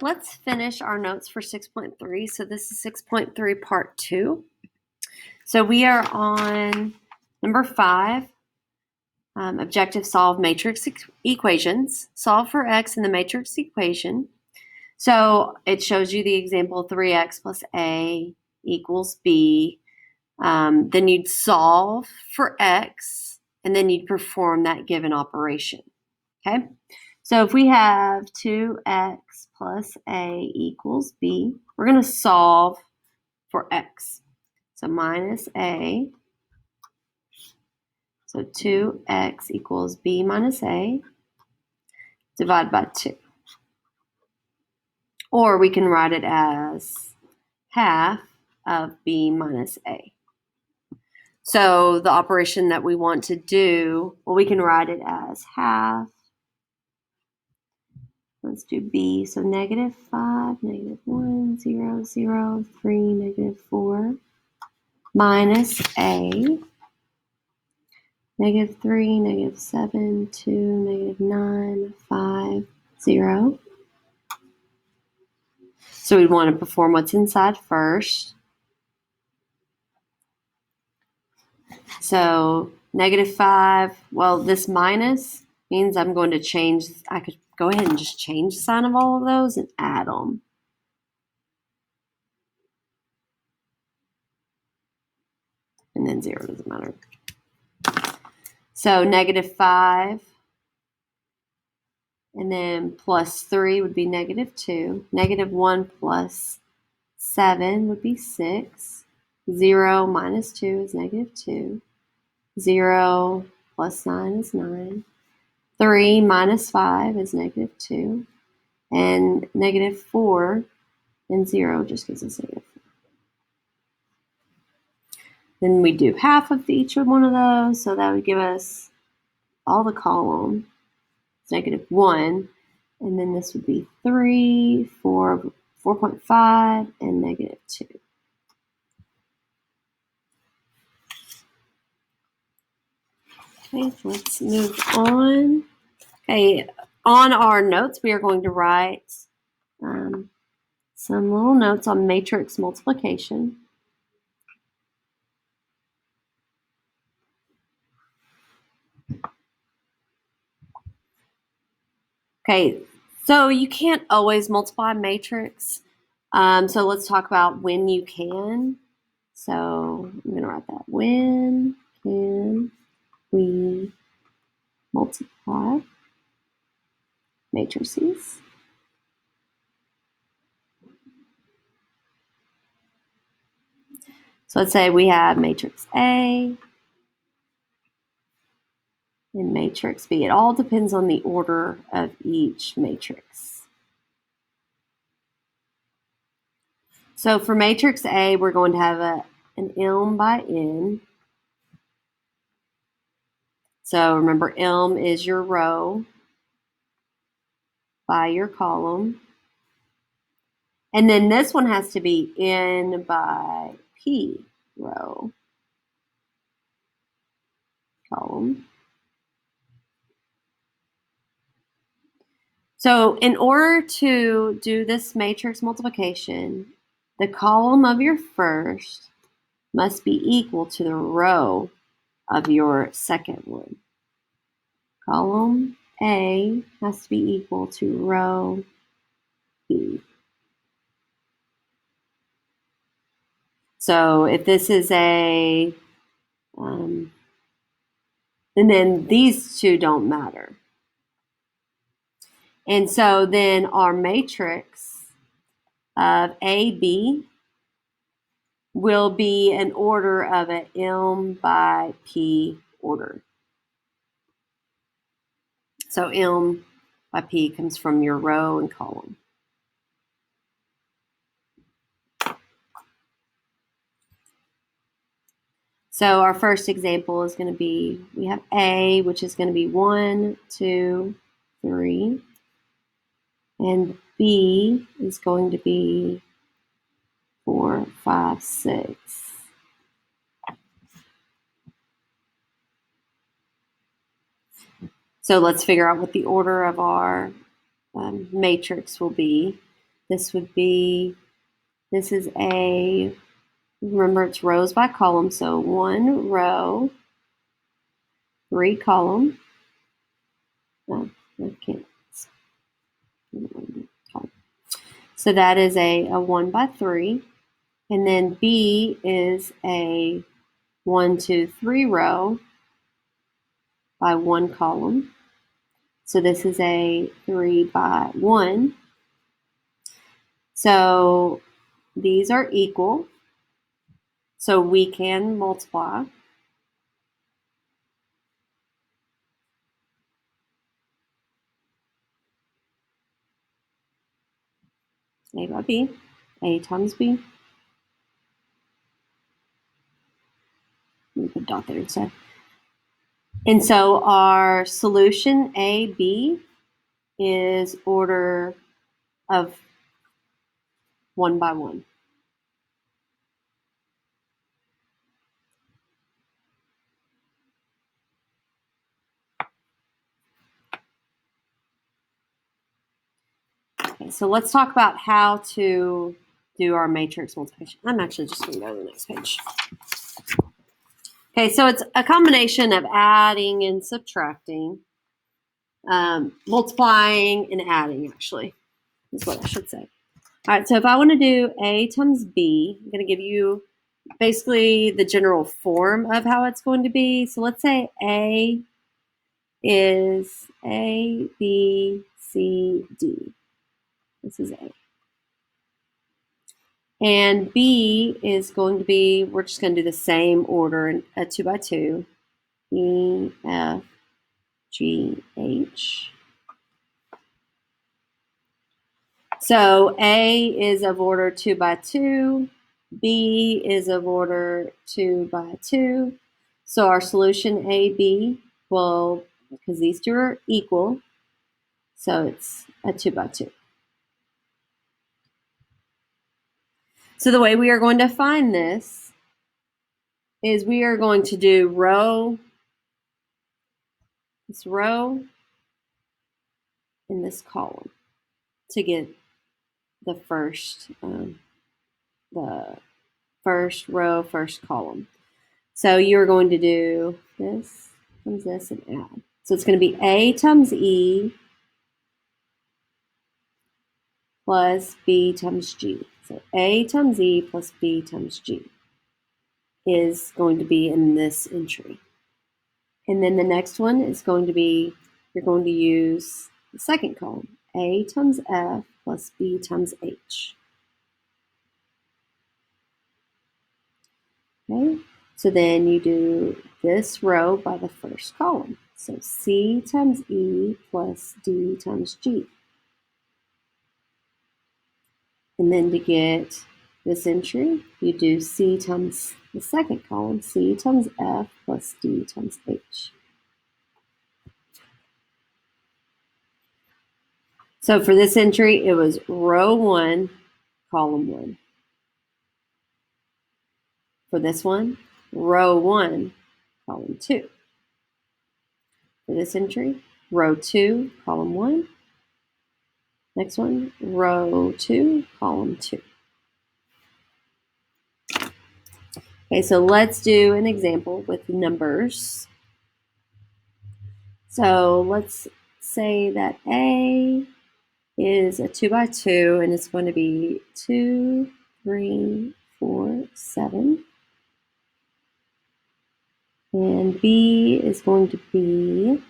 let's finish our notes for 6.3. So this is 6.3 part 2. So we are on number 5, objective solve matrix equations. Solve for x in the matrix equation. So it shows you the example 3x plus a equals b. Then you'd solve for x, and then you'd perform that given operation. Okay? So if we have 2x plus a equals b, we're going to solve for x. So minus a. So 2x equals b minus a, divided by 2. Or we can write it as half of b minus a. So the operation that we want to do, well, we can write it as half. Let's do b. So negative 5, negative 1, 0, 0, 3, negative 4, minus a. Negative 3, negative 7, 2, negative 9, 5, 0. So we'd want to perform what's inside first. So negative 5, well, this minus means I'm going to change, I could go ahead and just change the sign of all of those and add them. And then 0 doesn't matter. So negative 5, and then plus 3 would be negative 2. Negative 1 plus 7 would be 6. 0 minus 2 is negative 2. 0 plus 9 is 9. 3 minus 5 is negative 2. And negative 4 and 0 just gives us negative 4. Then we do half of each one of those, so that would give us all the column. It's negative 1. And then this would be 3, 4, 4.5, and negative 2. Okay, let's move on. Okay, on our notes, we are going to write some little notes on matrix multiplication. Okay, so you can't always multiply matrix. So let's talk about when you can. So I'm going to write that. When can we multiply matrices? So let's say we have matrix A and matrix B. It all depends on the order of each matrix. So for matrix A, we're going to have an m by n. So remember, m is your row by your column. And then this one has to be n by p row column. So in order to do this matrix multiplication, the column of your first must be equal to the row of your second one. Column A has to be equal to row B. So if this is a, and then these two don't matter. And so then our matrix of AB will be an order of an M by P order. So M by P comes from your row and column. So our first example is going to be, we have A, which is going to be 1, 2, 3. And B is going to be 4, 5, 6. So let's figure out what the order of our matrix will be. this would be, this is a, remember it's rows by column, so 1 row, 3 column. No, I can't. So that is a 1 by 3. And then B is a 1, 2, 3 row by 1 column. So this is a 3 by 1. So these are equal. So we can multiply. A by B, A times B. Let me put a dot there instead. And so our solution AB is order of 1 by 1. Okay, so let's talk about how to do our matrix multiplication. I'm actually just going to go to the next page. Okay, so it's a combination of adding and subtracting, multiplying and adding, actually, is what I should say. All right, so if I want to do A times B, I'm going to give you basically the general form of how it's going to be. So let's say A is A, B, C, D. This is A. And B is going to be, we're just going to do the same order, a 2 by 2. E, F, G, H. So A is of order 2 by 2. B is of order 2 by 2. So our solution AB will, because these two are equal, so it's a 2 by 2. So the way we are going to find this is we are going to do this row in this column to get the first row, first column. So you're going to do this times this and add. So it's going to be A times E plus B times G. So A times E plus B times G is going to be in this entry. And then the next one is going to be, you're going to use the second column, A times F plus B times H. Okay, so then you do this row by the first column. So C times E plus D times G. And then to get this entry, you do C times the second column, C times F plus D times H. So for this entry, it was row 1, column 1. For this one, row 1, column 2. For this entry, row 2, column 1. Next one, row 2, column 2. Okay, so let's do an example with numbers. So let's say that A is a 2 by 2, and it's going to be 2, 3, 4, 7. And B is going to be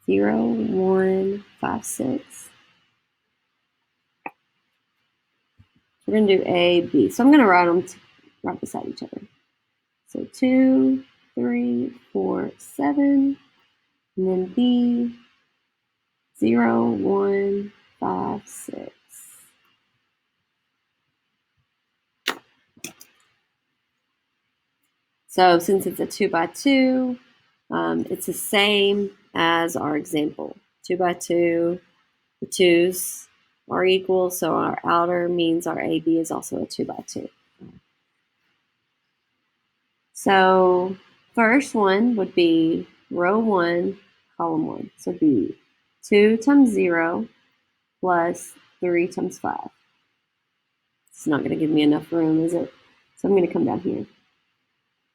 0, 1, 5, 6. We're going to do A, B. So I'm going to write them right beside each other. So 2, 3, 4, 7. And then B, 0, 1, 5, 6. So since it's a 2 by 2, it's the same as our example. 2 by 2, the 2's are equal, so our outer means our AB is also a 2 by 2. So first one would be row 1, column 1, so B. 2 times 0 plus 3 times 5. It's not going to give me enough room, is it? So I'm going to come down here.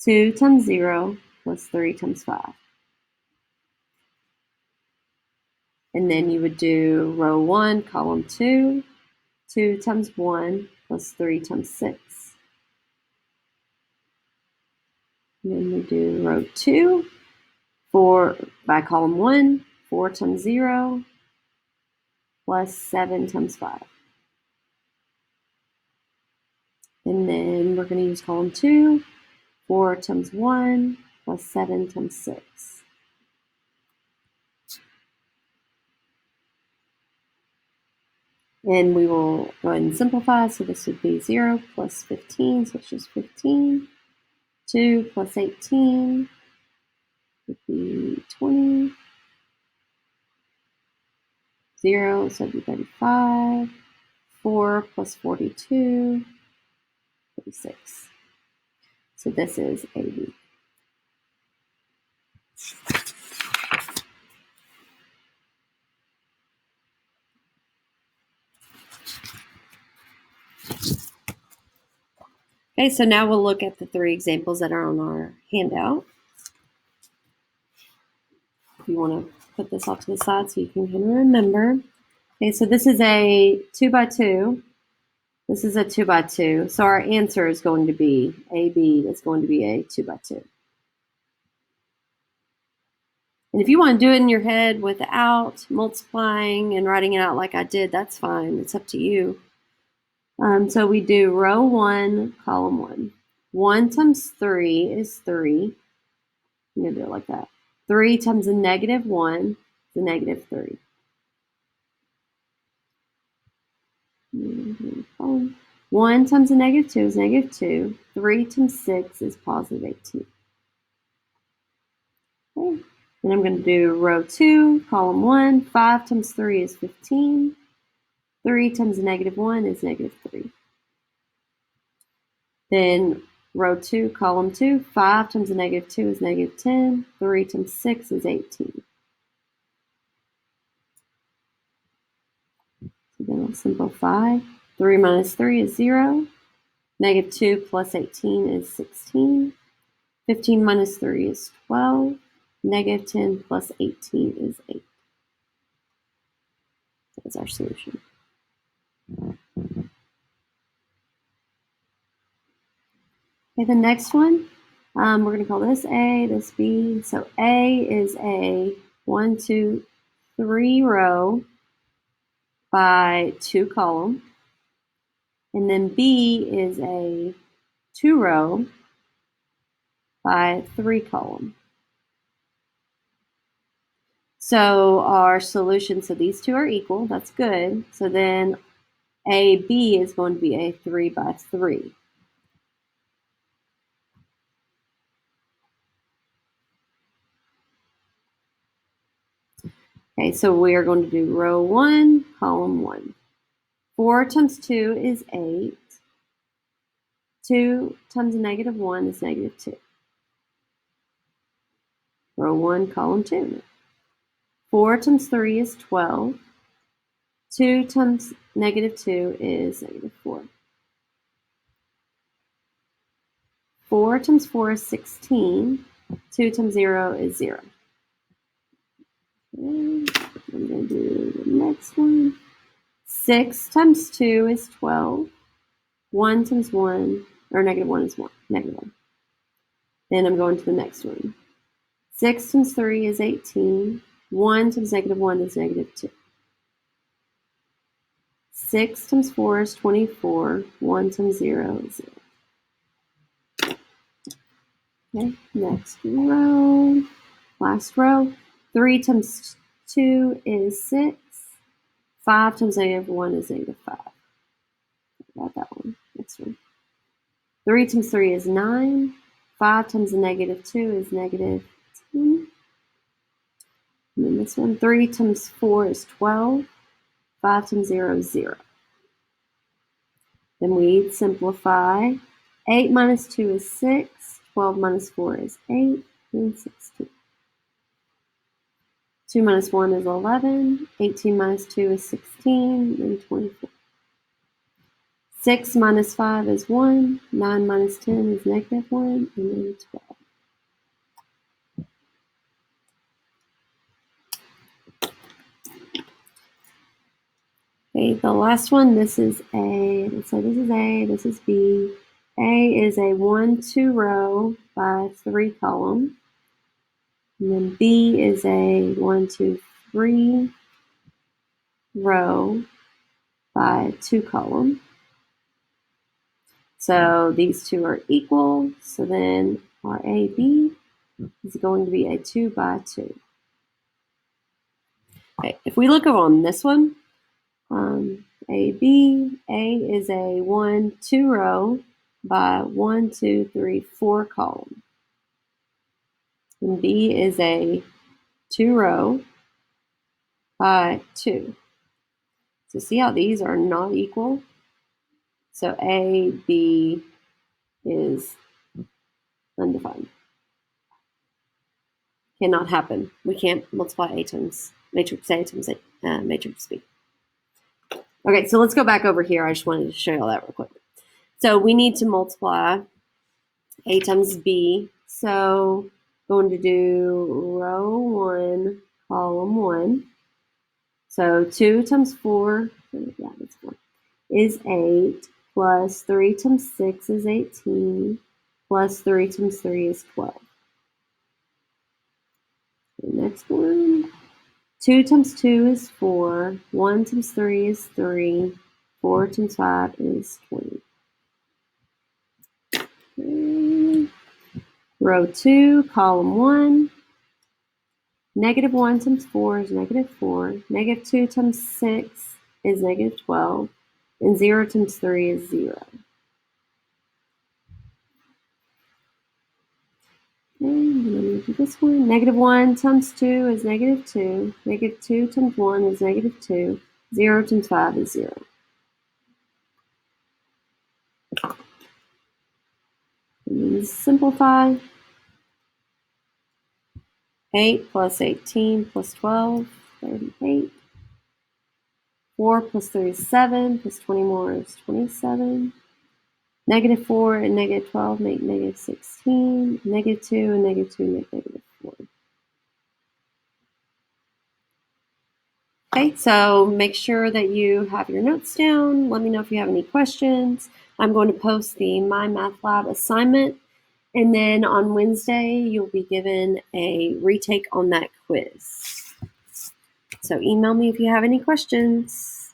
2 times 0 plus 3 times 5. And then you would do row 1, column 2, 2 times 1 plus 3 times 6. And then we do row 2, 4 by column 1, 4 times 0 plus 7 times 5. And then we're going to use column 2, 4 times 1 plus 7 times 6. And we will go ahead and simplify. So this would be 0 plus 15, so it's just 15. 2 plus 18 would be 20. 0, so it'd be 35. 4 plus 42, 36. So this is AB. Okay, so now we'll look at the 3 examples that are on our handout. If you want to put this off to the side so you can kind of remember. Okay, so this is a 2 by 2. This is a 2 by 2. So our answer is going to be AB is going to be a 2 by 2. And if you want to do it in your head without multiplying and writing it out like I did, that's fine. It's up to you. So we do row 1, column 1. 1 times 3 is 3. I'm going to do it like that. 3 times a negative 1 is a negative 3. 1 times a negative 2 is negative 2. 3 times 6 is positive 18. Okay. Then I'm going to do row 2, column 1. 5 times 3 is 15. 3 times a negative 1 is negative 3. Then row 2, column 2. 5 times a negative 2 is negative 10. 3 times 6 is 18. So then I'll simplify. 3 minus 3 is 0. Negative 2 plus 18 is 16. 15 minus 3 is 12. Negative 10 plus 18 is 8. That's our solution. Okay, the next one, we're going to call this A, this B. So A is a 1, 2, 3 row by 2 column. And then B is a 2 row by 3 column. So our solution, so these two are equal, that's good. So then AB is going to be a 3 by 3. Okay, so we are going to do row 1, column 1. 4 times 2 is 8. 2 times a negative 1 is negative 2. Row 1, column 2. 4 times 3 is 12. 2 times negative 2 is negative 4. 4 times 4 is 16. 2 times 0 is 0. Okay, I'm going to do the next one. 6 times 2 is 12. 1 times 1, or negative 1 is 1. Negative 1. Then I'm going to the next one. 6 times 3 is 18. 1 times negative 1 is negative 2. 6 times 4 is 24. 1 times 0 is 0. Okay, next row. Last row. 3 times 2 is 6. 5 times negative 1 is negative 5. Got that one. Next one. 3 times 3 is 9. 5 times a negative 2 is negative 10. And then this one. 3 times 4 is 12. 5 times 0 is 0. Then we simplify. 8 minus 2 is 6. 12 minus 4 is 8. And 16. 2 minus 1 is 11. 18 minus 2 is 16, and 24. 6 minus 5 is 1. 9 minus 10 is negative 1, and then 12. Okay, the last one, this is A. So this is A, this is B. A is a 1-2 row by 3 column. And then B is a 1-2-3 row by 2 column. So these two are equal. So then our AB is going to be a 2 by 2. Okay, if we look over on this one, AB, A is a 1-2 row by 1-2-3-4 column. And B is a 2 row by 2. So see how these are not equal? So A, B is undefined. Cannot happen. We can't multiply A times matrix A times matrix B. Okay, so let's go back over here. I just wanted to show you all that real quick. So we need to multiply A times B. So going to do row 1, column 1. So 2 times 4, yeah, that's 4, is 8, plus 3 times 6 is 18, plus 3 times 3 is 12. The next one, 2 times 2 is 4, 1 times 3 is 3, 4 times 5 is 20. Okay. Row 2, column 1. Negative 1 times 4 is negative 4. Negative 2 times 6 is negative 12. And 0 times 3 is 0. Okay, and then we do this one. Negative 1 times 2 is negative 2. Negative 2 times 1 is negative 2. 0 times 5 is 0. And then simplify. 8 plus 18 plus 12, 38. 4 plus 3 is 7, plus 20 more is 27. Negative 4 and negative 12 make negative 16. Negative 2 and negative 2 make negative 4. Okay, so make sure that you have your notes down. Let me know if you have any questions. I'm going to post the My Math Lab assignment. And then on Wednesday, you'll be given a retake on that quiz. So email me if you have any questions.